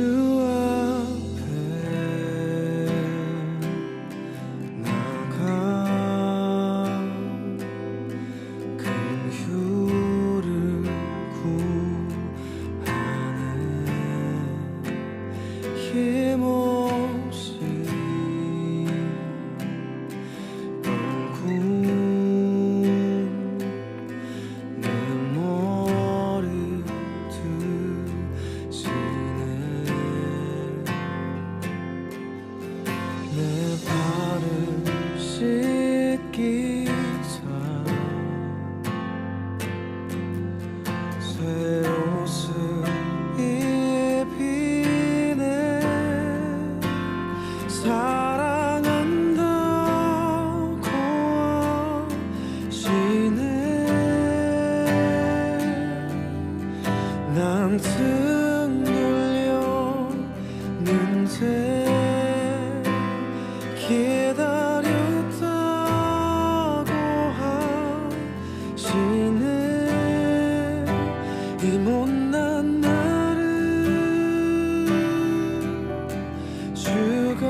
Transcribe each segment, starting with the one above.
앞에 나가 큰 휴를 구하네. 힘없이 엉킨 내 머리 드시네. 내 발을 씻기 전 새 옷을 입히네. 사랑한다고 하시네. 난 등 돌렸는데 기다렸다고 하시네. 이 못난 나를 주가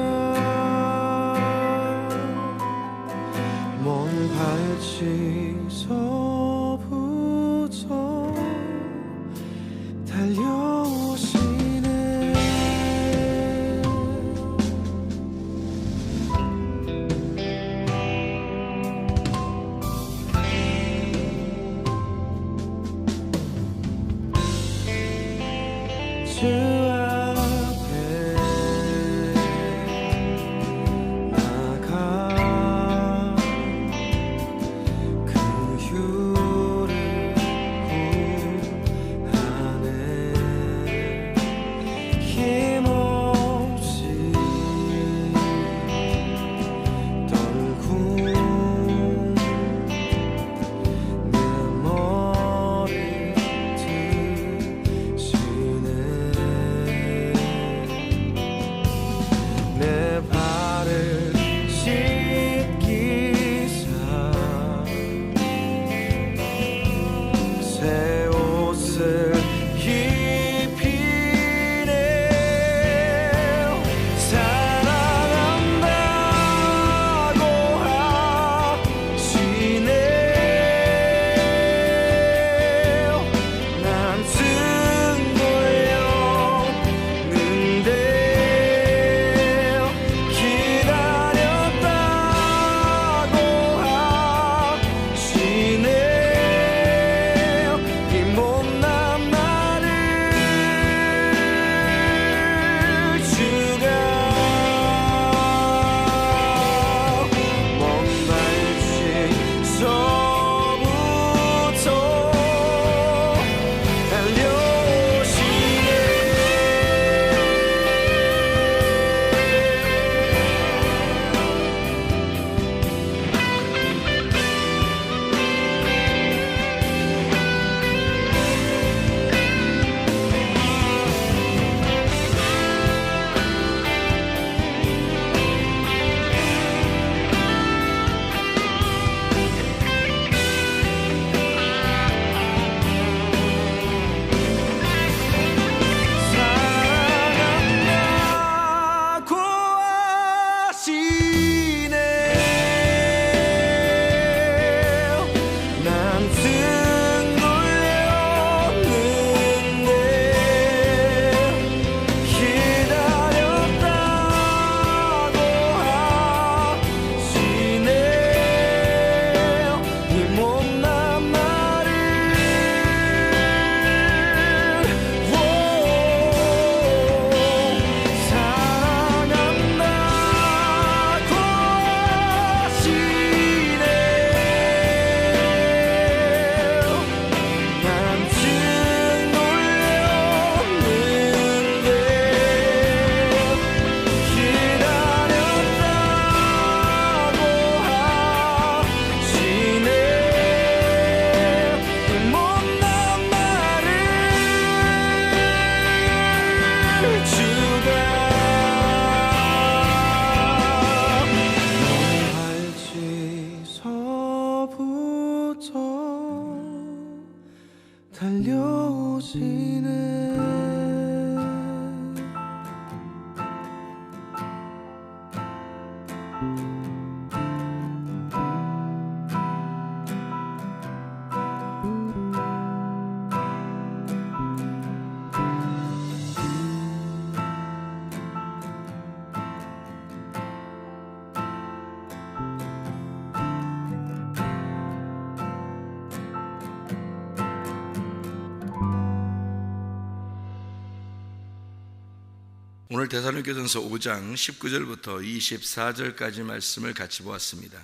오늘 데살로니가전서 5장 19절부터 24절까지 말씀을 같이 보았습니다.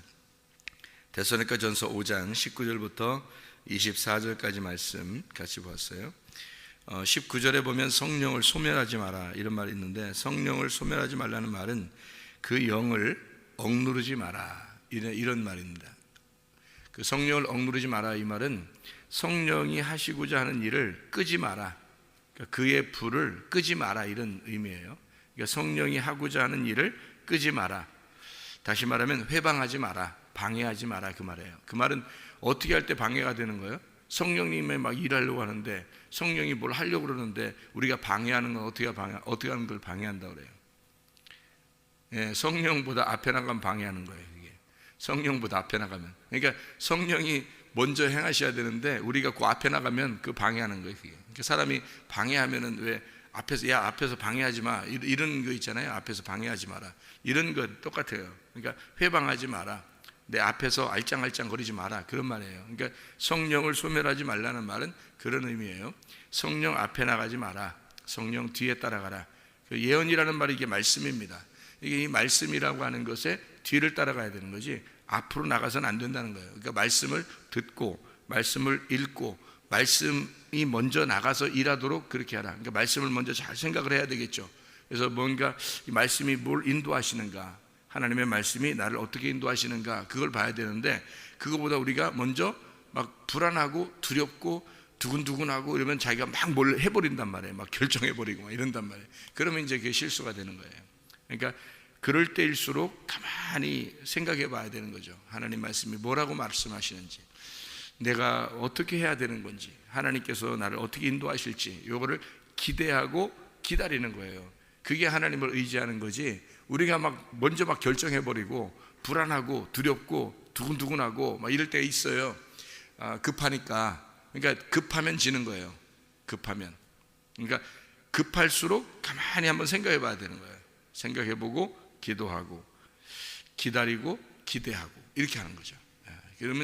데살로니가전서 5장 19절부터 24절까지 말씀 같이 보았어요. 19절에 보면 성령을 소멸하지 마라 이런 말이 있는데, 성령을 소멸하지 말라는 말은 그 영을 억누르지 마라 이런 말입니다. 그 성령을 억누르지 마라 이 말은 성령이 하시고자 하는 일을 끄지 마라, 그의 불을 끄지 마라 이런 의미예요. 그러니까 성령이 하고자 하는 일을 끄지 마라, 다시 말하면 회방하지 마라, 방해하지 마라 그 말이에요. 그 말은 어떻게 할 때 방해가 되는 거예요? 성령님이 막 일하려고 하는데, 성령이 뭘 하려고 그러는데 우리가 방해하는 건 어떻게 하는 걸 방해한다고 그래요? 예, 성령보다 앞에 나가면 방해하는 거예요. 이게 성령보다 앞에 나가면, 그러니까 성령이 먼저 행하셔야 되는데 우리가 그 앞에 나가면 그 방해하는 거예요. 그게. 그러니까 사람이 방해하면은 왜 앞에서 방해하지 마 이런 거 있잖아요. 앞에서 방해하지 마라 이런 거 똑같아요. 그러니까 회방하지 마라, 내 앞에서 알짱알짱 거리지 마라 그런 말이에요. 그러니까 성령을 소멸하지 말라는 말은 그런 의미예요. 성령 앞에 나가지 마라, 성령 뒤에 따라가라. 그 예언이라는 말이 이게 말씀입니다. 이게 이 말씀이라고 하는 것에 뒤를 따라가야 되는 거지 앞으로 나가서는 안 된다는 거예요. 그러니까 말씀을 듣고 말씀을 읽고 말씀이 먼저 나가서 일하도록 그렇게 하라. 그러니까 말씀을 먼저 잘 생각을 해야 되겠죠. 그래서 뭔가 이 말씀이 뭘 인도하시는가, 하나님의 말씀이 나를 어떻게 인도하시는가 그걸 봐야 되는데, 그거보다 우리가 먼저 막 불안하고 두렵고 두근두근하고 이러면 자기가 막 뭘 해버린단 말이에요. 막 결정해버리고 막 이런단 말이에요. 그러면 이제 그게 실수가 되는 거예요. 그러니까 그럴 때일수록 가만히 생각해 봐야 되는 거죠. 하나님 말씀이 뭐라고 말씀하시는지, 내가 어떻게 해야 되는 건지, 하나님께서 나를 어떻게 인도하실지 이거를 기대하고 기다리는 거예요. 그게 하나님을 의지하는 거지, 우리가 막 먼저 막 결정해버리고 불안하고 두렵고 두근두근하고 막 이럴 때가 있어요. 급하니까. 그러니까 급하면 지는 거예요. 급하면. 그러니까 급할수록 가만히 한번 생각해 봐야 되는 거예요. 생각해보고 기도하고 기다리고 기대하고 이렇게 하는 거죠.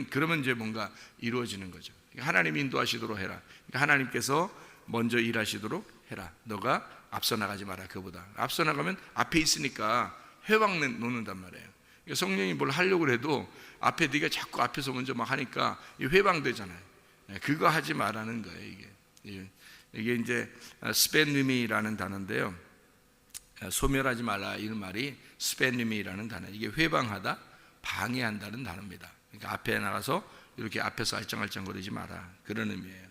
그러면 이제 뭔가 이루어지는 거죠. 하나님이 인도하시도록 해라. 그러니까 하나님께서 먼저 일하시도록 해라. 너가 앞서 나가지 마라. 그보다 앞서 나가면 앞에 있으니까 회방 놓는단 말이에요. 그러니까 성령이 뭘 하려고 해도 앞에 네가 자꾸 앞에서 먼저 막 하니까 회방되잖아요. 그거 하지 말라는 거예요. 이게 이제 스페님이라는 단어인데요. 소멸하지 말라 이런 말이 스페님이라는 단어, 이게 회방하다, 방해한다는 단어입니다. 그러니까 앞에 나가서 이렇게 앞에서 알짱알짱거리지 마라 그런 의미예요.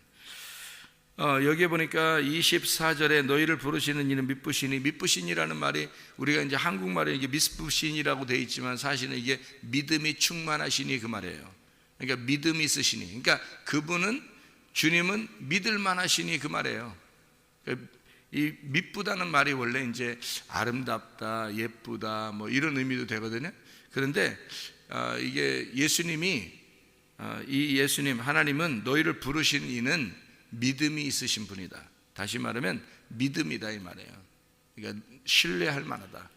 여기에 보니까 24절에 너희를 부르시는 이는 미쁘시니, 미쁘시니라는 말이 우리가 이제 한국말에 이게 미쁘시니라고 되어 있지만 사실은 이게 믿음이 충만하시니 그 말이에요. 그러니까 믿음이 있으시니, 그러니까 그분은, 주님은 믿을 만하시니 그 말이에요. 그러니까 이 미쁘다는 말이 원래 이제 아름답다, 예쁘다 뭐 이런 의미도 되거든요. 그런데 이게 예수님이 이 예수님 하나님은 너희를 부르신 이는 믿음이 있으신 분이다. 다시 말하면 믿음이다 이 말이에요. 그러니까 신뢰할 만하다.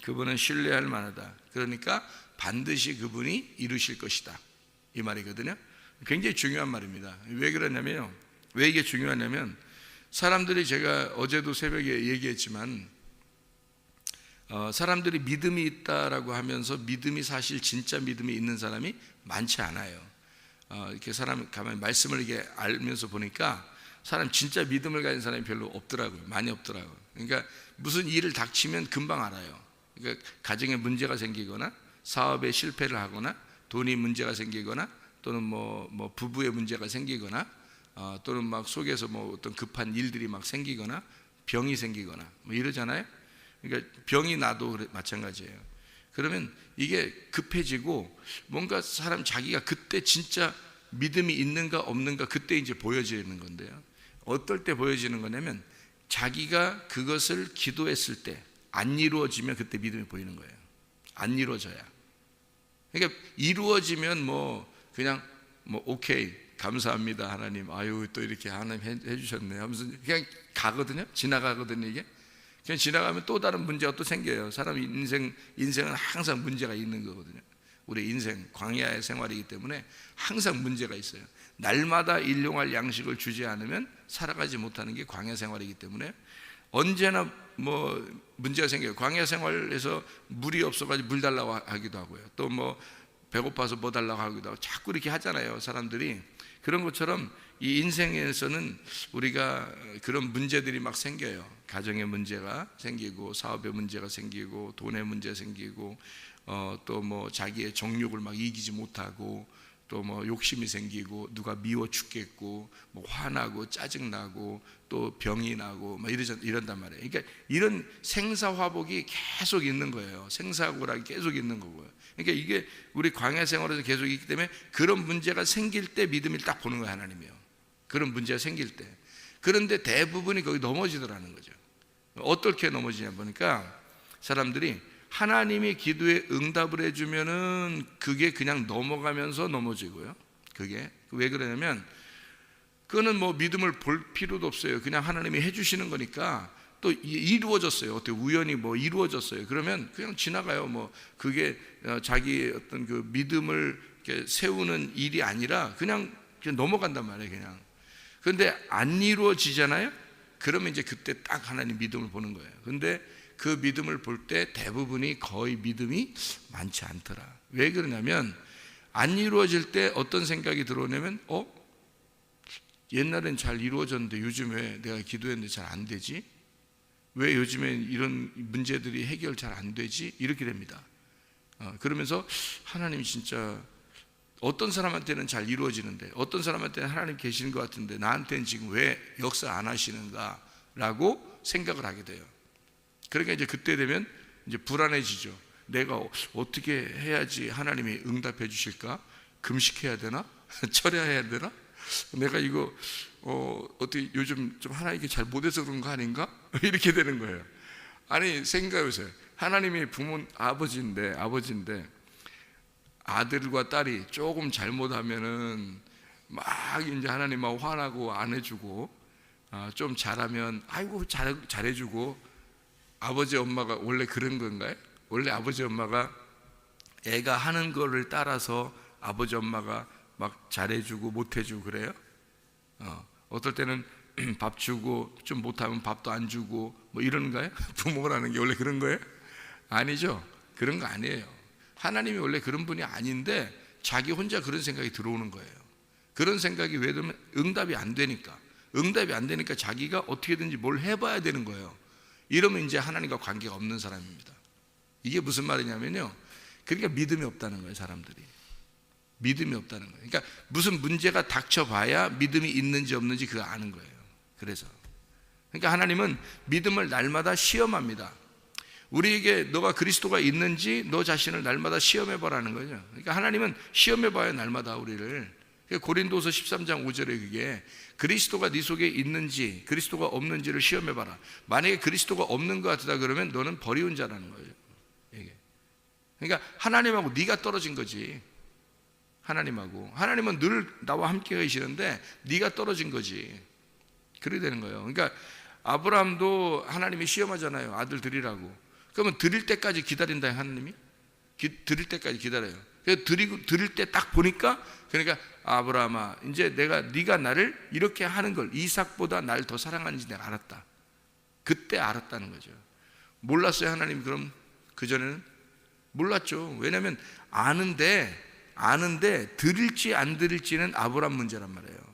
그분은 신뢰할 만하다. 그러니까 반드시 그분이 이루실 것이다 이 말이거든요. 굉장히 중요한 말입니다. 왜 그러냐면요, 왜 이게 중요하냐면, 사람들이, 제가 어제도 새벽에 얘기했지만 사람들이 믿음이 있다라고 하면서 믿음이 사실 진짜 믿음이 있는 사람이 많지 않아요. 이렇게 사람 가만히 말씀을 이게 알면서 보니까 사람 진짜 믿음을 가진 사람이 별로 없더라고요. 많이 없더라고요. 그러니까 무슨 일을 닥치면 금방 알아요. 그러니까 가정에 문제가 생기거나 사업에 실패를 하거나 돈이 문제가 생기거나 또는 뭐 부부의 문제가 생기거나 또는 막 속에서 뭐 어떤 급한 일들이 막 생기거나 병이 생기거나 뭐 이러잖아요. 그러니까 병이 나도 마찬가지예요. 그러면 이게 급해지고 뭔가 사람 자기가 그때 진짜 믿음이 있는가 없는가 그때 이제 보여지는 건데요. 어떨 때 보여지는 거냐면 자기가 그것을 기도했을 때 안 이루어지면 그때 믿음이 보이는 거예요. 안 이루어져야. 그러니까 이루어지면 뭐 그냥 뭐 오케이 감사합니다 하나님, 아유 또 이렇게 하나님 해주셨네 하면서 그냥 가거든요. 지나가거든요. 이게 그냥 지나가면 또 다른 문제가 또 생겨요. 사람 인생은 항상 문제가 있는 거거든요. 우리 인생 광야의 생활이기 때문에 항상 문제가 있어요. 날마다 일용할 양식을 주지 않으면 살아가지 못하는 게 광야 생활이기 때문에 언제나 뭐 문제가 생겨요. 광야 생활에서 물이 없어가지고 물 달라고 하기도 하고요. 또 뭐 배고파서 뭐 달라고 하기도 하고 자꾸 이렇게 하잖아요, 사람들이. 그런 것처럼 이 인생에서는 우리가 그런 문제들이 막 생겨요. 가정의 문제가 생기고, 사업의 문제가 생기고, 돈의 문제가 생기고, 또 뭐 자기의 정욕을 막 이기지 못하고, 또 뭐 욕심이 생기고, 누가 미워 죽겠고, 뭐 화나고 짜증나고, 또 병이 나고 막 이런단 말이에요. 그러니까 이런 생사화복이 계속 있는 거예요. 생사고락이 계속 있는 거고요. 그러니까 이게 우리 광야 생활에서 계속 있기 때문에 그런 문제가 생길 때 믿음을 딱 보는 거예요, 하나님이요. 그런 문제가 생길 때. 그런데 대부분이 거기 넘어지더라는 거죠. 어떻게 넘어지냐 보니까 사람들이 하나님이 기도에 응답을 해주면은 그게 그냥 넘어가면서 넘어지고요. 그게 왜 그러냐면 그거는 뭐 믿음을 볼 필요도 없어요. 그냥 하나님이 해주시는 거니까 또 이루어졌어요. 어떻게 우연히 뭐 이루어졌어요. 그러면 그냥 지나가요. 뭐 그게 자기 어떤 그 믿음을 이렇게 세우는 일이 아니라 그냥 넘어간단 말이에요. 그냥. 그런데 안 이루어지잖아요. 그러면 이제 그때 딱 하나님 믿음을 보는 거예요. 근데 그 믿음을 볼 때 대부분이 거의 믿음이 많지 않더라. 왜 그러냐면 안 이루어질 때 어떤 생각이 들어오냐면 옛날엔 잘 이루어졌는데 요즘 왜 내가 기도했는데 잘 안 되지? 왜 요즘엔 이런 문제들이 해결 잘 안 되지? 이렇게 됩니다. 그러면서 하나님이 진짜 어떤 사람한테는 잘 이루어지는데 어떤 사람한테는 하나님 계시는 것 같은데 나한테는 지금 왜 역사 안 하시는가? 라고 생각을 하게 돼요. 그러니까 이제 그때 되면 이제 불안해지죠. 내가 어떻게 해야지 하나님이 응답해 주실까? 금식해야 되나? 철야해야 되나? 내가 이거 어떻게 요즘 좀 하나님께 잘 못해서 그런 거 아닌가? 이렇게 되는 거예요. 아니 생각해보세요. 하나님이 아버지인데 아들과 딸이 조금 잘못하면은 막 이제 하나님하고 화나고 안 해주고 좀 잘하면 아이고 잘해주고. 아버지 엄마가 원래 그런 건가요? 원래 아버지 엄마가 애가 하는 거를 따라서 아버지 엄마가 막 잘해주고 못해주고 그래요? 어떨 때는 밥 주고 좀 못하면 밥도 안 주고 뭐 이러는가요? 부모라는 게 원래 그런 거예요? 아니죠. 그런 거 아니에요. 하나님이 원래 그런 분이 아닌데 자기 혼자 그런 생각이 들어오는 거예요. 그런 생각이 왜 들면 응답이 안 되니까 자기가 어떻게든지 뭘 해봐야 되는 거예요. 이러면 이제 하나님과 관계가 없는 사람입니다. 이게 무슨 말이냐면요, 그러니까 믿음이 없다는 거예요. 사람들이 믿음이 없다는 거예요. 그러니까 무슨 문제가 닥쳐봐야 믿음이 있는지 없는지 그거 아는 거예요. 그래서 그러니까 하나님은 믿음을 날마다 시험합니다. 우리에게 너가 그리스도가 있는지 너 자신을 날마다 시험해보라는 거죠. 그러니까 하나님은 시험해봐요, 날마다 우리를. 고린도서 13장 5절에 그게 그리스도가 네 속에 있는지 그리스도가 없는지를 시험해봐라. 만약에 그리스도가 없는 것 같다 그러면 너는 버리운 자라는 거예요. 이게. 그러니까 하나님하고 네가 떨어진 거지. 하나님은 늘 나와 함께 계시는데 네가 떨어진 거지. 그렇게 되는 거예요. 그러니까 아브라함도 하나님이 시험하잖아요. 아들 드리라고. 그러면 드릴 때까지 기다린다, 하나님이. 드릴 때까지 기다려요. 그래서 드릴 때 딱 보니까, 그러니까 아브라함아, 이제 네가 나를 이렇게 하는 걸, 이삭보다 나를 더 사랑하는지 내가 알았다. 그때 알았다는 거죠. 몰랐어요, 하나님? 그럼 그전에는 몰랐죠. 왜냐하면 아는데 드릴지 안 드릴지는 아브라함 문제란 말이에요.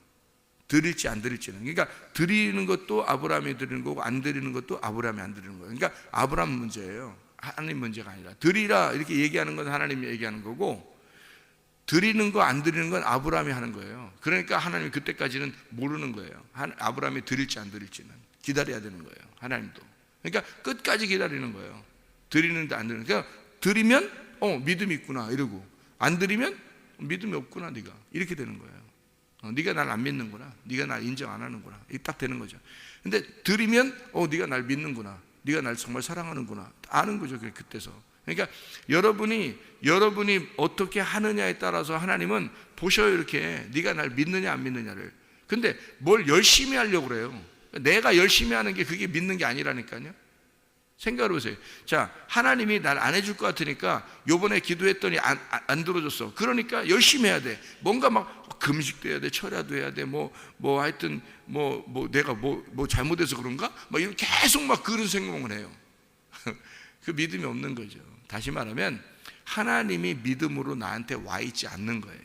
드릴지 안 드릴지는. 그러니까 드리는 것도 아브라함이 드리는 거고 안 드리는 것도 아브라함이 안 드리는 거예요. 그러니까 아브라함 문제예요. 하나님 문제가 아니라. 드리라 이렇게 얘기하는 건 하나님이 얘기하는 거고, 드리는 거 안 드리는 건 아브라함이 하는 거예요. 그러니까 하나님이 그때까지는 모르는 거예요. 아브라함이 드릴지 안 드릴지는 기다려야 되는 거예요. 하나님도. 그러니까 끝까지 기다리는 거예요. 드리는데 안 드리는. 그러니까 드리면 믿음이 있구나 이러고, 안 드리면 믿음이 없구나 네가, 이렇게 되는 거예요. 네가 날 안 믿는구나, 네가 날 인정 안 하는구나, 이게 딱 되는 거죠. 근데 드리면 네가 날 믿는구나, 네가 날 정말 사랑하는구나, 아는 거죠. 그때서. 그러니까 여러분이 어떻게 하느냐에 따라서 하나님은 보셔요. 이렇게 네가 날 믿느냐 안 믿느냐를. 근데 뭘 열심히 하려고 그래요. 내가 열심히 하는 게 그게 믿는 게 아니라니까요. 생각해 보세요. 자, 하나님이 날 안 해줄 것 같으니까 요번에 기도했더니 안 들어줬어. 그러니까 열심히 해야 돼. 뭔가 막 금식도 해야 돼, 철야도 해야 돼, 하여튼 내가 잘못해서 그런가? 막 이렇게 계속 막 그런 생각을 해요. 그 믿음이 없는 거죠. 다시 말하면 하나님이 믿음으로 나한테 와 있지 않는 거예요.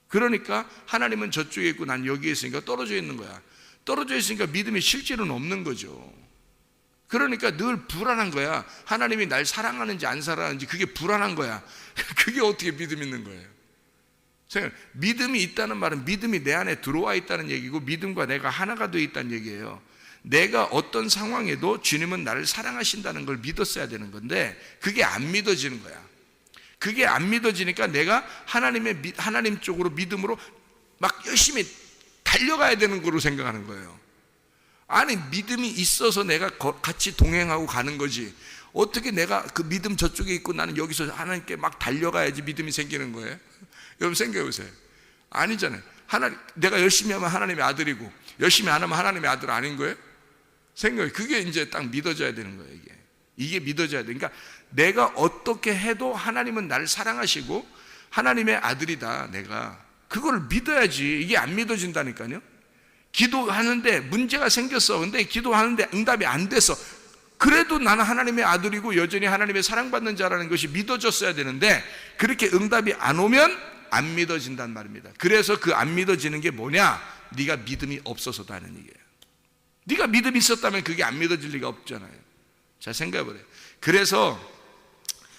그러니까 하나님은 저쪽에 있고 난 여기에 있으니까 떨어져 있는 거야. 떨어져 있으니까 믿음이 실제로는 없는 거죠. 그러니까 늘 불안한 거야. 하나님이 날 사랑하는지 안 사랑하는지 그게 불안한 거야. 그게 어떻게 믿음 있는 거예요? 믿음이 있다는 말은 믿음이 내 안에 들어와 있다는 얘기고, 믿음과 내가 하나가 되어 있다는 얘기예요. 내가 어떤 상황에도 주님은 나를 사랑하신다는 걸 믿었어야 되는 건데 그게 안 믿어지는 거야. 그게 안 믿어지니까 내가 하나님 쪽으로 믿음으로 막 열심히 달려가야 되는 거로 생각하는 거예요. 아니, 믿음이 있어서 내가 같이 동행하고 가는 거지. 어떻게 내가 그 믿음 저쪽에 있고 나는 여기서 하나님께 막 달려가야지 믿음이 생기는 거예요? 여러분 생각해 보세요. 아니잖아요. 내가 열심히 하면 하나님의 아들이고 열심히 안 하면 하나님의 아들 아닌 거예요? 생각해. 그게 이제 딱 믿어져야 되는 거예요. 이게 믿어져야 돼. 그러니까 내가 어떻게 해도 하나님은 나를 사랑하시고 하나님의 아들이다. 내가 그걸 믿어야지. 이게 안 믿어진다니까요. 기도하는데 문제가 생겼어. 근데 기도하는데 응답이 안 됐어. 그래도 나는 하나님의 아들이고 여전히 하나님의 사랑받는 자라는 것이 믿어졌어야 되는데 그렇게 응답이 안 오면 안 믿어진단 말입니다. 그래서 그 안 믿어지는 게 뭐냐? 네가 믿음이 없어서도 하는 얘기예요. 네가 믿음이 있었다면 그게 안 믿어질 리가 없잖아요. 자, 생각해보래요. 그래서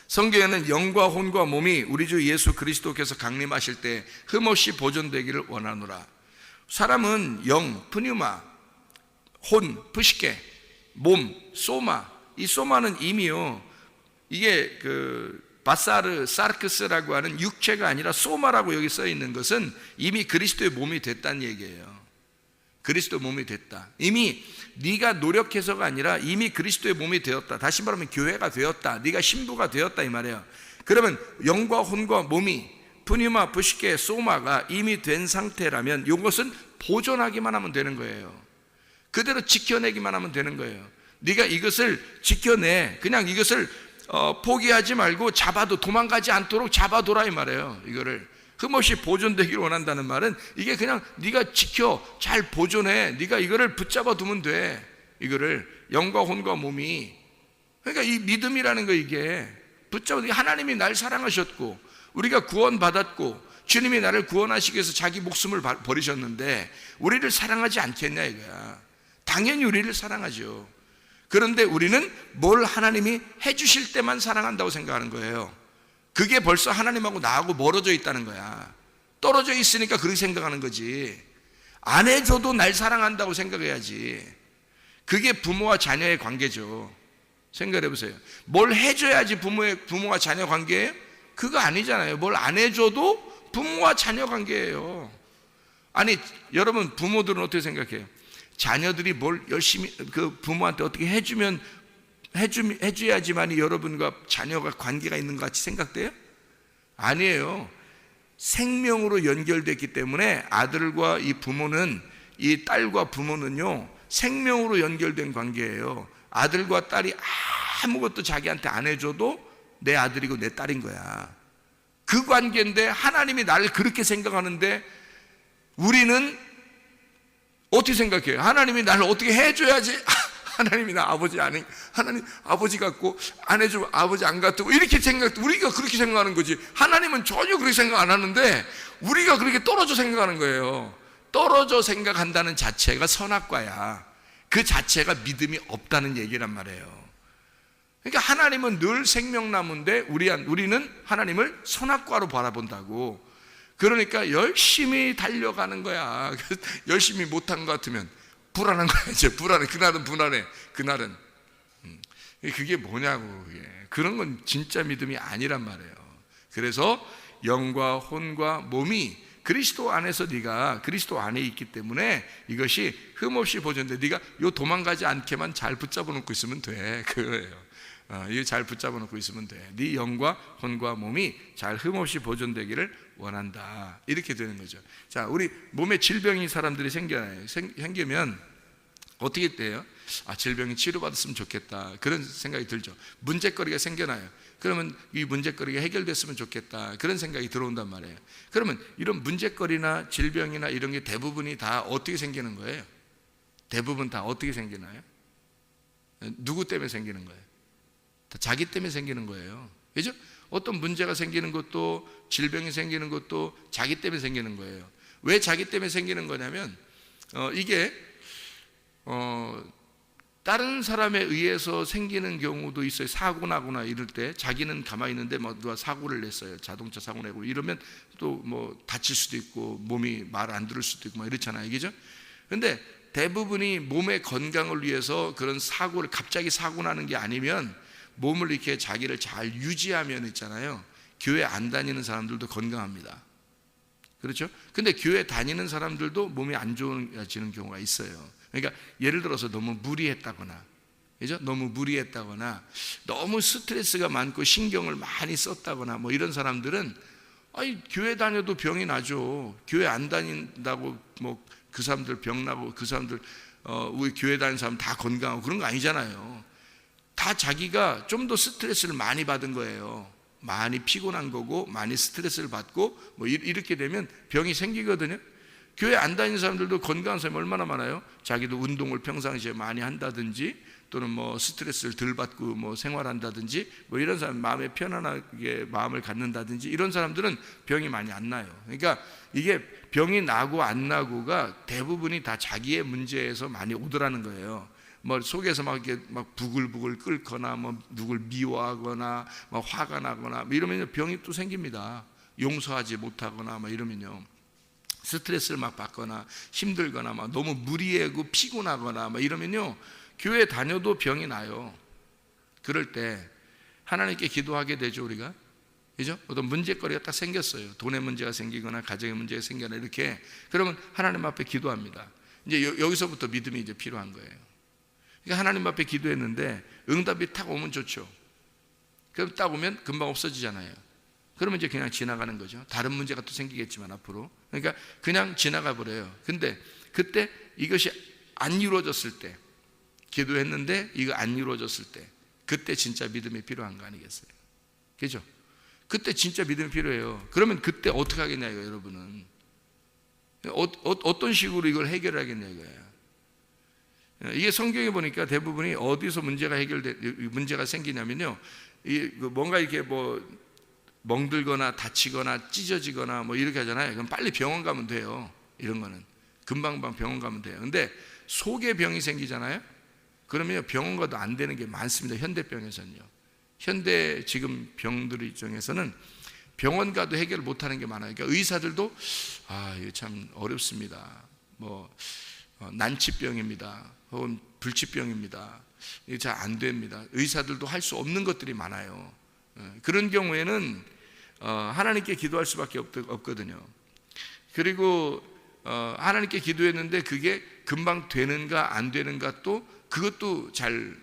성경에는 영과 혼과 몸이 우리 주 예수 그리스도께서 강림하실 때 흠없이 보존되기를 원하노라. 사람은 영, 푸뉴마, 혼, 푸시케, 몸, 소마. 이 소마는 이미요, 이게 바사르, 사르크스라고 하는 육체가 아니라 소마라고 여기 써 있는 것은 이미 그리스도의 몸이 됐다는 얘기예요. 그리스도의 몸이 됐다. 이미 네가 노력해서가 아니라 이미 그리스도의 몸이 되었다. 다시 말하면 교회가 되었다. 네가 신부가 되었다 이 말이에요. 그러면 영과 혼과 몸이 푸니마, 부시케, 소마가 이미 된 상태라면 이것은 보존하기만 하면 되는 거예요. 그대로 지켜내기만 하면 되는 거예요. 네가 이것을 지켜내. 그냥 이것을 포기하지 말고 잡아도 도망가지 않도록 잡아둬라 이 말이에요. 이거를 흠없이 보존되기를 원한다는 말은 이게 그냥 네가 지켜 잘 보존해. 네가 이거를 붙잡아 두면 돼. 이거를 영과 혼과 몸이. 그러니까 이 믿음이라는 거 이게 붙잡아. 하나님이 날 사랑하셨고 우리가 구원받았고 주님이 나를 구원하시기 위해서 자기 목숨을 버리셨는데 우리를 사랑하지 않겠냐 이거야. 당연히 우리를 사랑하죠. 그런데 우리는 뭘 하나님이 해주실 때만 사랑한다고 생각하는 거예요. 그게 벌써 하나님하고 나하고 멀어져 있다는 거야. 떨어져 있으니까 그렇게 생각하는 거지. 안 해줘도 날 사랑한다고 생각해야지. 그게 부모와 자녀의 관계죠. 생각해 보세요. 뭘 해줘야지 부모와 자녀 관계예요? 그거 아니잖아요. 뭘 안 해줘도 부모와 자녀 관계예요. 아니, 여러분 부모들은 어떻게 생각해요? 자녀들이 뭘 열심히 그 부모한테 어떻게 해줘야지만이 여러분과 자녀가 관계가 있는 것 같이 생각돼요? 아니에요. 생명으로 연결됐기 때문에 아들과 이 부모는, 이 딸과 부모는요 생명으로 연결된 관계예요. 아들과 딸이 아무것도 자기한테 안 해줘도 내 아들이고 내 딸인 거야. 그 관계인데 하나님이 나를 그렇게 생각하는데 우리는 어떻게 생각해요? 하나님이 나를 어떻게 해줘야지 하나님이 나 아버지 아닌, 하나님 아버지 같고 안 해주면 아버지 안 같고 이렇게 우리가 그렇게 생각하는 거지. 하나님은 전혀 그렇게 생각 안 하는데 우리가 그렇게 떨어져 생각하는 거예요. 떨어져 생각한다는 자체가 선악과야. 그 자체가 믿음이 없다는 얘기란 말이에요. 그러니까 하나님은 늘 생명나무인데 우리는 하나님을 선악과로 바라본다고. 그러니까 열심히 달려가는 거야. 열심히 못한 것 같으면 불안한 거야. 이제 불안해. 그날은 불안해. 그날은. 그게 뭐냐고. 그게. 그런 건 진짜 믿음이 아니란 말이에요. 그래서 영과 혼과 몸이 그리스도 안에서 네가 그리스도 안에 있기 때문에 이것이 흠없이 보존돼. 네가 요 도망가지 않게만 잘 붙잡아 놓고 있으면 돼. 그거예요. 이거 잘 붙잡아 놓고 있으면 돼. 네 영과 혼과 몸이 잘 흠없이 보존되기를 원한다. 이렇게 되는 거죠. 자, 우리 몸에 질병이 사람들이 생기면 어떻게 돼요? 질병이 치료받았으면 좋겠다, 그런 생각이 들죠. 문제거리가 생겨나요. 그러면 이 문제거리가 해결됐으면 좋겠다, 그런 생각이 들어온단 말이에요. 그러면 이런 문제거리나 질병이나 이런 게 대부분이 다 어떻게 생기는 거예요? 대부분 다 어떻게 생기나요? 누구 때문에 생기는 거예요? 다 자기 때문에 생기는 거예요. 그죠? 어떤 문제가 생기는 것도, 질병이 생기는 것도 자기 때문에 생기는 거예요. 왜 자기 때문에 생기는 거냐면 이게 다른 사람에 의해서 생기는 경우도 있어요. 사고 나거나 이럴 때 자기는 가만히 있는데 누가 사고를 냈어요. 자동차 사고 내고 이러면 또 다칠 수도 있고 몸이 말 안 들을 수도 있고 이렇잖아요. 그죠? 근데 대부분이 몸의 건강을 위해서 그런 사고를, 갑자기 사고 나는 게 아니면 몸을 이렇게 자기를 잘 유지하면 있잖아요. 교회 안 다니는 사람들도 건강합니다. 그렇죠? 근데 교회 다니는 사람들도 몸이 안 좋아지는 경우가 있어요. 그러니까 예를 들어서 너무 무리했다거나, 그죠? 너무 무리했다거나, 너무 스트레스가 많고 신경을 많이 썼다거나 이런 사람들은 교회 다녀도 병이 나죠. 교회 안 다닌다고 그 사람들 병 나고 그 사람들 우리 교회 다니는 사람 다 건강하고 그런 거 아니잖아요. 다 자기가 좀 더 스트레스를 많이 받은 거예요. 많이 피곤한 거고 많이 스트레스를 받고 이렇게 되면 병이 생기거든요. 교회 안 다니는 사람들도 건강한 사람이 얼마나 많아요. 자기도 운동을 평상시에 많이 한다든지 또는 스트레스를 덜 받고 생활한다든지 이런 사람, 마음에 편안하게 마음을 갖는다든지 이런 사람들은 병이 많이 안 나요. 그러니까 이게 병이 나고 안 나고가 대부분이 다 자기의 문제에서 많이 오더라는 거예요. 속에서 이렇게 부글부글 끓거나 누굴 미워하거나 화가 나거나 이러면 병이 또 생깁니다. 용서하지 못하거나 이러면요, 스트레스를 받거나 힘들거나 너무 무리하고 피곤하거나 이러면요, 교회 다녀도 병이 나요. 그럴 때 하나님께 기도하게 되죠, 우리가. 그죠? 어떤 문제거리가 딱 생겼어요. 돈의 문제가 생기거나 가정의 문제가 생기거나 이렇게. 그러면 하나님 앞에 기도합니다. 이제 여기서부터 믿음이 이제 필요한 거예요. 그러니까 하나님 앞에 기도했는데 응답이 딱 오면 좋죠. 그럼 딱 오면 금방 없어지잖아요. 그러면 이제 그냥 지나가는 거죠. 다른 문제가 또 생기겠지만 앞으로. 그러니까 그냥 지나가 버려요. 근데 그때 이것이 안 이루어졌을 때, 기도했는데 이거 안 이루어졌을 때, 그때 진짜 믿음이 필요한 거 아니겠어요? 그죠? 그때 진짜 믿음이 필요해요. 그러면 그때 어떻게 하겠냐 이거예요, 여러분은. 어떤 식으로 이걸 해결하겠냐 이거예요. 이게 성경에 보니까 대부분이 어디서 문제가 생기냐면요, 뭔가 이렇게 멍들거나 다치거나 찢어지거나 이렇게 하잖아요. 그럼 빨리 병원 가면 돼요. 이런 거는 금방 병원 가면 돼요. 근데 속에 병이 생기잖아요. 그러면 병원 가도 안 되는 게 많습니다. 현대병에서는요. 현대 지금 병들 중에서는 병원 가도 해결 못하는 게 많아요. 그러니까 의사들도 이거 참 어렵습니다. 난치병입니다. 혹은 불치병입니다. 이게 잘 안 됩니다. 의사들도 할 수 없는 것들이 많아요. 그런 경우에는 하나님께 기도할 수밖에 없거든요. 그리고 하나님께 기도했는데 그게 금방 되는가 안 되는가 또 그것도 잘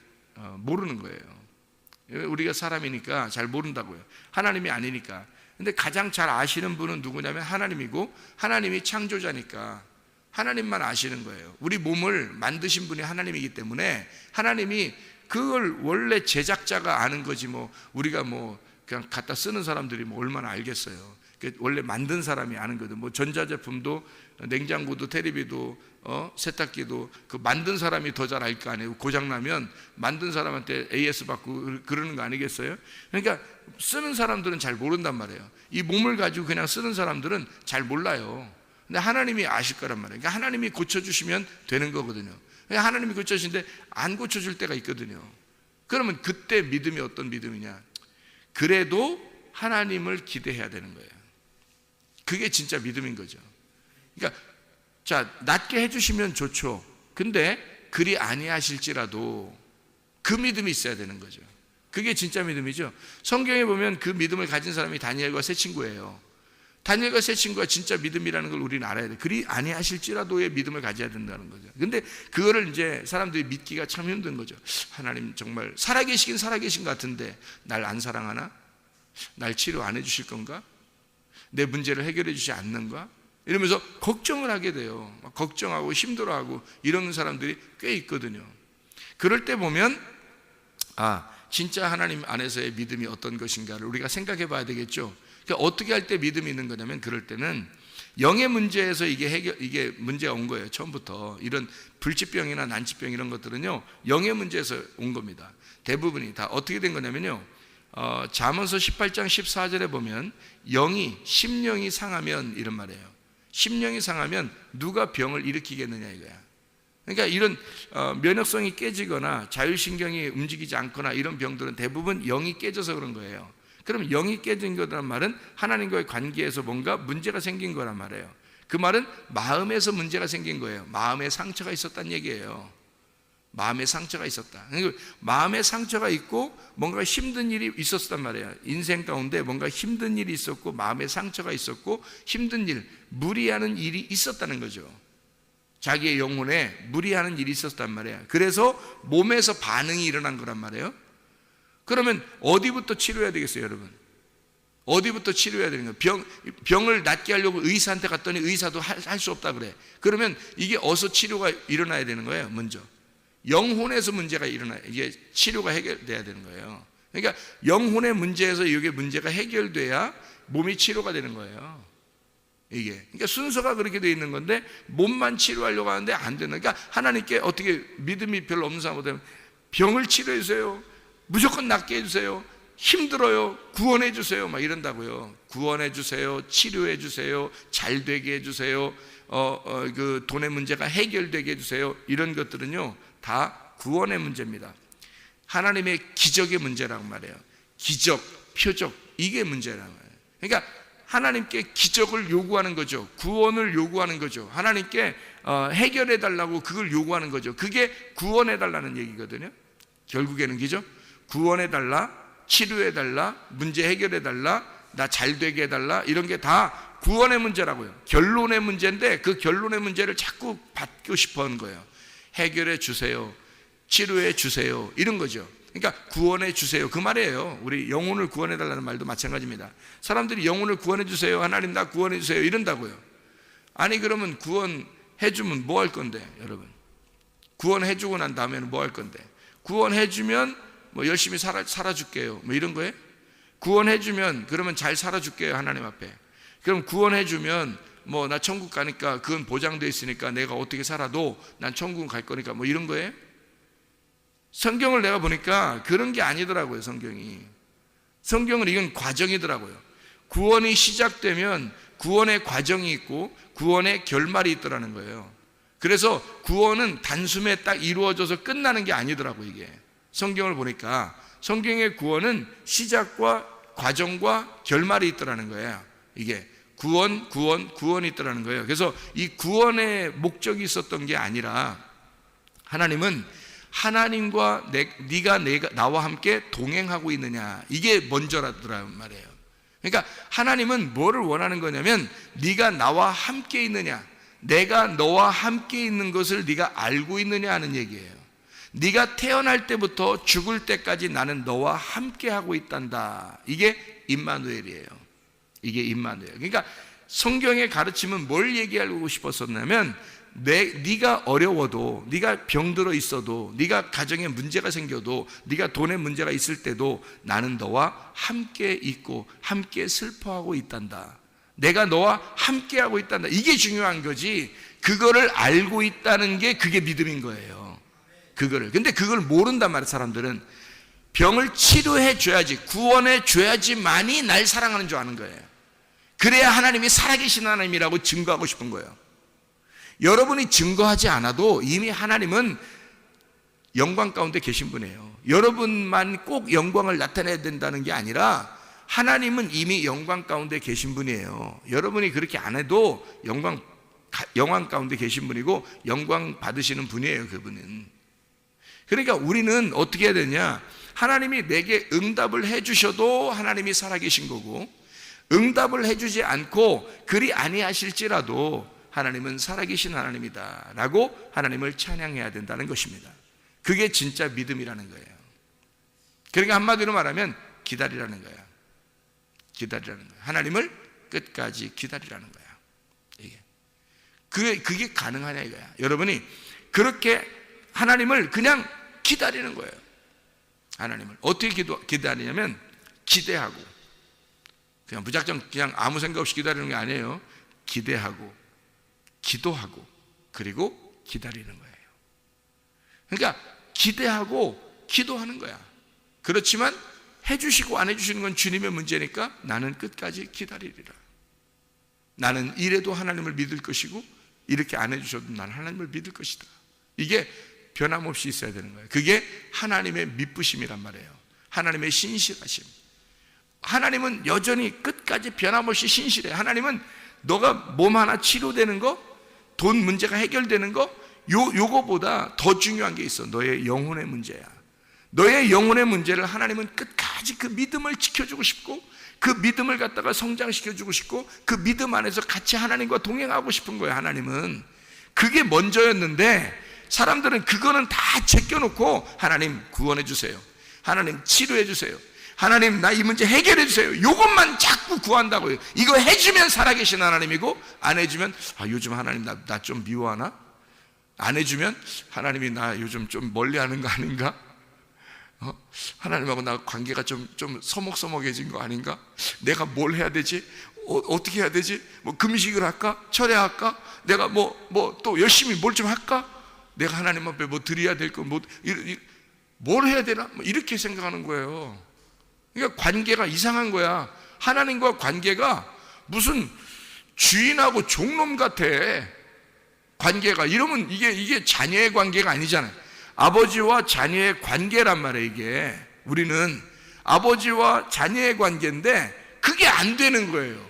모르는 거예요. 우리가 사람이니까 잘 모른다고요. 하나님이 아니니까. 근데 가장 잘 아시는 분은 누구냐면 하나님이고, 하나님이 창조자니까 하나님만 아시는 거예요. 우리 몸을 만드신 분이 하나님이기 때문에 하나님이 그걸 원래 제작자가 아는 거지 우리가 그냥 갖다 쓰는 사람들이 얼마나 알겠어요. 원래 만든 사람이 아는 거든. 전자제품도 냉장고도 테레비도 세탁기도 그 만든 사람이 더 잘 알 거 아니에요. 고장나면 만든 사람한테 AS 받고 그러는 거 아니겠어요? 그러니까 쓰는 사람들은 잘 모른단 말이에요. 이 몸을 가지고 그냥 쓰는 사람들은 잘 몰라요. 근데 하나님이 아실 거란 말이에요. 그러니까 하나님이 고쳐주시면 되는 거거든요. 하나님이 고쳐주시는데 안 고쳐줄 때가 있거든요. 그러면 그때 믿음이 어떤 믿음이냐? 그래도 하나님을 기대해야 되는 거예요. 그게 진짜 믿음인 거죠. 그러니까 낫게 해주시면 좋죠. 근데 그리 아니하실지라도 그 믿음이 있어야 되는 거죠. 그게 진짜 믿음이죠. 성경에 보면 그 믿음을 가진 사람이 다니엘과 세 친구예요. 다니엘과 세 친구가 진짜 믿음이라는 걸 우리는 알아야 돼. 그리 아니하실지라도의 믿음을 가져야 된다는 거죠. 근데 그거를 이제 사람들이 믿기가 참 힘든 거죠. 하나님 정말 살아계시긴 살아계신 것 같은데 날 안 사랑하나? 날 치료 안 해주실 건가? 내 문제를 해결해 주지 않는가? 이러면서 걱정을 하게 돼요. 걱정하고 힘들어하고 이런 사람들이 꽤 있거든요. 그럴 때 보면 진짜 하나님 안에서의 믿음이 어떤 것인가를 우리가 생각해 봐야 되겠죠. 그러니까 어떻게 할 때 믿음이 있는 거냐면, 그럴 때는 영의 문제에서 이게 문제가 온 거예요. 처음부터 이런 불치병이나 난치병 이런 것들은요, 영의 문제에서 온 겁니다. 대부분이 다 어떻게 된 거냐면요, 잠언서 18장 14절에 보면 심령이 상하면 이런 말이에요. 심령이 상하면 누가 병을 일으키겠느냐 이거야. 그러니까 이런 면역성이 깨지거나 자율신경이 움직이지 않거나 이런 병들은 대부분 영이 깨져서 그런 거예요. 그럼 영이 깨진 거란 말은 하나님과의 관계에서 뭔가 문제가 생긴 거란 말이에요. 그 말은 마음에서 문제가 생긴 거예요. 마음에 상처가 있었다는 얘기예요. 마음에 상처가 있었다. 그러니까 마음에 상처가 있고 뭔가 힘든 일이 있었단 말이에요. 인생 가운데 뭔가 힘든 일이 있었고 마음에 상처가 있었고 힘든 일, 무리하는 일이 있었다는 거죠. 자기의 영혼에 무리하는 일이 있었단 말이에요. 그래서 몸에서 반응이 일어난 거란 말이에요. 그러면 어디부터 치료해야 되겠어요, 여러분? 어디부터 치료해야 되는 거예요? 병을 낫게 하려고 의사한테 갔더니 의사도 할 수 없다 그래. 그러면 이게 어디서 치료가 일어나야 되는 거예요? 먼저 영혼에서 문제가 일어나야, 이게 치료가 해결돼야 되는 거예요. 그러니까 영혼의 문제에서 이게 문제가 해결돼야 몸이 치료가 되는 거예요. 그러니까 순서가 그렇게 돼 있는 건데 몸만 치료하려고 하는데 안 되는. 그러니까 하나님께 어떻게 믿음이 별로 없는 사람보다 병을 치료해 주세요, 무조건 낫게 해주세요, 힘들어요, 구원해 주세요, 막 이런다고요. 구원해 주세요, 치료해 주세요, 잘 되게 해 주세요, 그 돈의 문제가 해결되게 해 주세요. 이런 것들은요 다 구원의 문제입니다. 하나님의 기적의 문제라고 말해요. 기적, 표적, 이게 문제라고 해요. 그러니까 하나님께 기적을 요구하는 거죠. 구원을 요구하는 거죠. 하나님께 해결해 달라고 그걸 요구하는 거죠. 그게 구원해 달라는 얘기거든요. 결국에는 그죠? 구원해 달라, 치료해 달라, 문제 해결해 달라, 나 잘 되게 해 달라, 이런 게 다 구원의 문제라고요. 결론의 문제인데 그 결론의 문제를 자꾸 받고 싶어 하는 거예요. 해결해 주세요, 치료해 주세요, 이런 거죠. 그러니까 구원해 주세요, 그 말이에요. 우리 영혼을 구원해 달라는 말도 마찬가지입니다. 사람들이 영혼을 구원해 주세요, 하나님 나 구원해 주세요 이런다고요. 아니 그러면 구원해 주면 뭐 할 건데, 여러분? 구원해 주고 난 다음에는 뭐 할 건데? 구원해 주면 뭐 열심히 살아줄게요, 뭐 이런 거예요? 구원해 주면 그러면 잘 살아줄게요, 하나님 앞에. 그럼 구원해 주면 뭐 나 천국 가니까 그건 보장되어 있으니까 내가 어떻게 살아도 난 천국 갈 거니까 뭐 이런 거예요? 성경을 내가 보니까 그런 게 아니더라고요. 성경은 이건 과정이더라고요. 구원이 시작되면 구원의 과정이 있고 구원의 결말이 있더라는 거예요. 그래서 구원은 단숨에 딱 이루어져서 끝나는 게 아니더라고요. 이게 성경을 보니까 성경의 구원은 시작과 과정과 결말이 있더라는 거예요. 이게 구원이 있더라는 거예요. 그래서 이 구원의 목적이 있었던 게 아니라 하나님은 하나님과 네가 나와 함께 동행하고 있느냐, 이게 먼저라더란 말이에요. 그러니까 하나님은 뭐를 원하는 거냐면 네가 나와 함께 있느냐, 내가 너와 함께 있는 것을 네가 알고 있느냐 하는 얘기예요. 네가 태어날 때부터 죽을 때까지 나는 너와 함께 하고 있단다. 이게 임마누엘이에요. 이게 임마누엘. 그러니까 성경의 가르침은 뭘 얘기하고 싶었었냐면 네가 어려워도, 네가 병들어 있어도, 네가 가정에 문제가 생겨도, 네가 돈에 문제가 있을 때도 나는 너와 함께 있고 함께 슬퍼하고 있단다. 내가 너와 함께 하고 있단다. 이게 중요한 거지. 그거를 알고 있다는 게 그게 믿음인 거예요. 근데 그걸 모른단 말이에요. 사람들은 병을 치료해 줘야지, 구원해 줘야지만이 날 사랑하는 줄 아는 거예요. 그래야 하나님이 살아계신 하나님이라고 증거하고 싶은 거예요. 여러분이 증거하지 않아도 이미 하나님은 영광 가운데 계신 분이에요. 여러분만 꼭 영광을 나타내야 된다는 게 아니라 하나님은 이미 영광 가운데 계신 분이에요. 여러분이 그렇게 안 해도 영광 가운데 계신 분이고 영광 받으시는 분이에요. 그분은. 그러니까 우리는 어떻게 해야 되냐, 하나님이 내게 응답을 해주셔도 하나님이 살아계신 거고, 응답을 해주지 않고 그리 아니하실지라도 하나님은 살아계신 하나님이다 라고 하나님을 찬양해야 된다는 것입니다. 그게 진짜 믿음이라는 거예요. 그러니까 한마디로 말하면 기다리라는 거야. 기다리라는 거야. 하나님을 끝까지 기다리라는 거야. 그게 가능하냐 이거야. 여러분이 그렇게 하나님을 그냥 기다리는 거예요. 하나님을 어떻게 기다리냐면 기대하고, 그냥 무작정 그냥 아무 생각 없이 기다리는 게 아니에요. 기대하고, 기도하고, 그리고 기다리는 거예요. 그러니까 기대하고 기도하는 거야. 그렇지만 해주시고 안 해주시는 건 주님의 문제니까 나는 끝까지 기다리리라. 나는 이래도 하나님을 믿을 것이고 이렇게 안 해주셔도 나는 하나님을 믿을 것이다. 이게 변함없이 있어야 되는 거예요. 그게 하나님의 믿부심이란 말이에요. 하나님의 신실하심. 하나님은 여전히 끝까지 변함없이 신실해. 하나님은 너가 몸 하나 치료되는 거, 돈 문제가 해결되는 거, 요거보다 더 중요한 게 있어. 너의 영혼의 문제야. 너의 영혼의 문제를 하나님은 끝까지 그 믿음을 지켜주고 싶고, 그 믿음을 갖다가 성장시켜주고 싶고, 그 믿음 안에서 같이 하나님과 동행하고 싶은 거예요. 하나님은 그게 먼저였는데 사람들은 그거는 다 제껴놓고 하나님 구원해 주세요, 하나님 치료해 주세요, 하나님 나 이 문제 해결해 주세요, 요것만 자꾸 구한다고요. 이거 해주면 살아계신 하나님이고, 안 해주면 요즘 하나님 나 좀 미워하나? 안 해주면 하나님이 나 요즘 좀 멀리하는 거 아닌가? 하나님하고 나 관계가 좀 서먹서먹해진 거 아닌가? 내가 뭘 해야 되지? 어떻게 해야 되지? 뭐 금식을 할까? 철회할까? 내가 뭐 또 열심히 뭘 좀 할까? 내가 하나님 앞에 뭐 드려야 될 거 뭘 해야 되나? 이렇게 생각하는 거예요. 그러니까 관계가 이상한 거야. 하나님과 관계가 무슨 주인하고 종놈 같아. 관계가 이러면 이게 자녀의 관계가 아니잖아요. 아버지와 자녀의 관계란 말이에요. 이게 우리는 아버지와 자녀의 관계인데 그게 안 되는 거예요.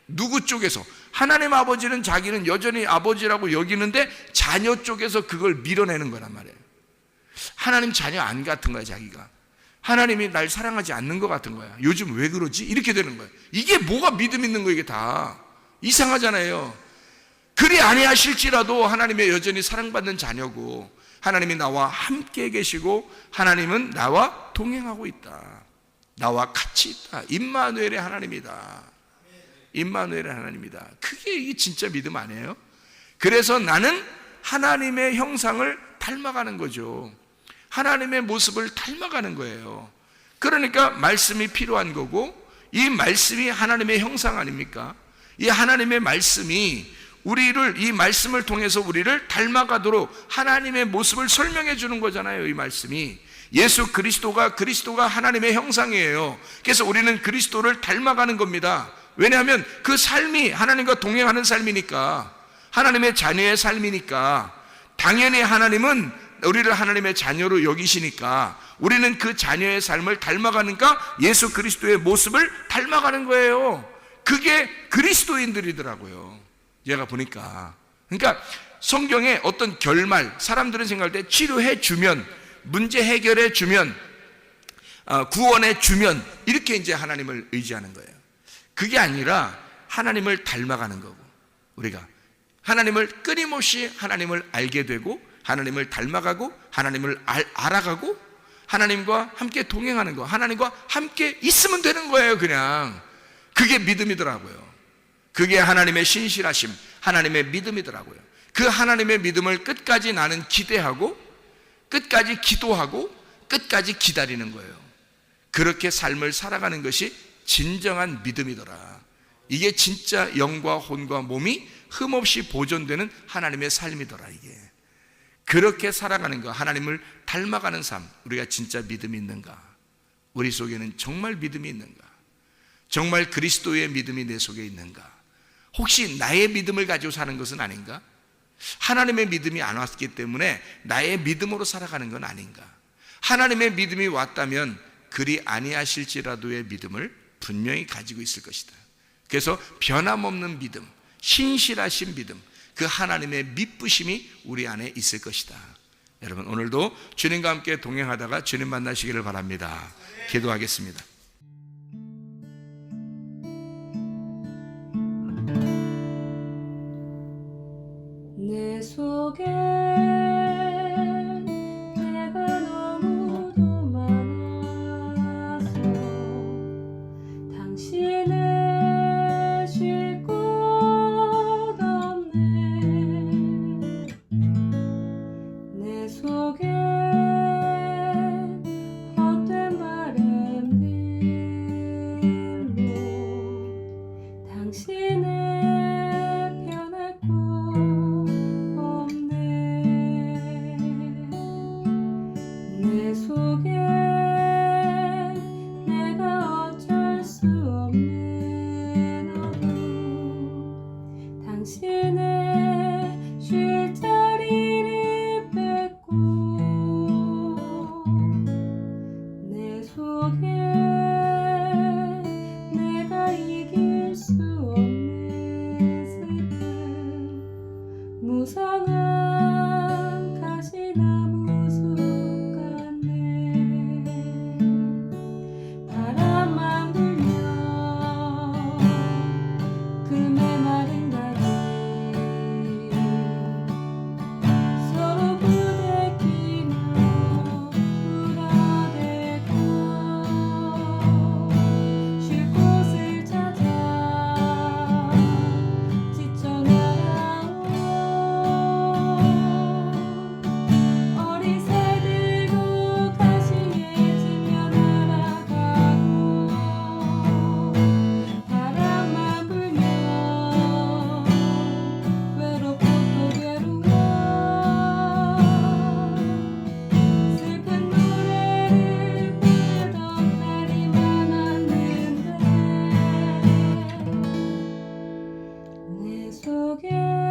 누구 쪽에서? 하나님 아버지는 자기는 여전히 아버지라고 여기는데 자녀 쪽에서 그걸 밀어내는 거란 말이에요. 하나님 자녀 안 같은 거야. 자기가 하나님이 날 사랑하지 않는 것 같은 거야. 요즘 왜 그러지? 이렇게 되는 거예요. 이게 뭐가 믿음 있는 거예요? 이게 다 이상하잖아요. 그리 아니하실지라도 하나님의 여전히 사랑받는 자녀고, 하나님이 나와 함께 계시고 하나님은 나와 동행하고 있다, 나와 같이 있다. 임마누엘의 하나님이다. 임마누엘의 하나님이다. 그게 이게 진짜 믿음 아니에요? 그래서 나는 하나님의 형상을 닮아가는 거죠. 하나님의 모습을 닮아가는 거예요. 그러니까 말씀이 필요한 거고, 이 말씀이 하나님의 형상 아닙니까? 이 하나님의 말씀이 우리를, 이 말씀을 통해서 우리를 닮아가도록 하나님의 모습을 설명해 주는 거잖아요. 이 말씀이 예수 그리스도가 하나님의 형상이에요. 그래서 우리는 그리스도를 닮아가는 겁니다. 왜냐하면 그 삶이 하나님과 동행하는 삶이니까, 하나님의 자녀의 삶이니까. 당연히 하나님은 우리를 하나님의 자녀로 여기시니까 우리는 그 자녀의 삶을 닮아가니까 예수 그리스도의 모습을 닮아가는 거예요. 그게 그리스도인들이더라고요. 제가 보니까. 그러니까 성경에 어떤 결말, 사람들은 생각할 때 치료해 주면, 문제 해결해 주면, 구원해 주면, 이렇게 이제 하나님을 의지하는 거예요. 그게 아니라 하나님을 닮아가는 거고, 우리가 하나님을 끊임없이 하나님을 알게 되고, 하나님을 닮아가고, 하나님을 알아가고, 하나님과 함께 동행하는 거, 하나님과 함께 있으면 되는 거예요. 그냥 그게 믿음이더라고요. 그게 하나님의 신실하심, 하나님의 믿음이더라고요. 그 하나님의 믿음을 끝까지 나는 기대하고, 끝까지 기도하고, 끝까지 기다리는 거예요. 그렇게 삶을 살아가는 것이 진정한 믿음이더라. 이게 진짜 영과 혼과 몸이 흠없이 보존되는 하나님의 삶이더라. 이게 그렇게 살아가는 거, 하나님을 닮아가는 삶, 우리가 진짜 믿음이 있는가? 우리 속에는 정말 믿음이 있는가? 정말 그리스도의 믿음이 내 속에 있는가? 혹시 나의 믿음을 가지고 사는 것은 아닌가? 하나님의 믿음이 안 왔기 때문에 나의 믿음으로 살아가는 건 아닌가? 하나님의 믿음이 왔다면 그리 아니하실지라도의 믿음을 분명히 가지고 있을 것이다. 그래서 변함없는 믿음, 신실하신 믿음, 그 하나님의 믿부심이 우리 안에 있을 것이다. 여러분, 오늘도 주님과 함께 동행하다가 주님 만나시기를 바랍니다. 기도하겠습니다. 내 속에 내가 너무도 많아서 당신을 쉴 곳 없네. 내 속에 속에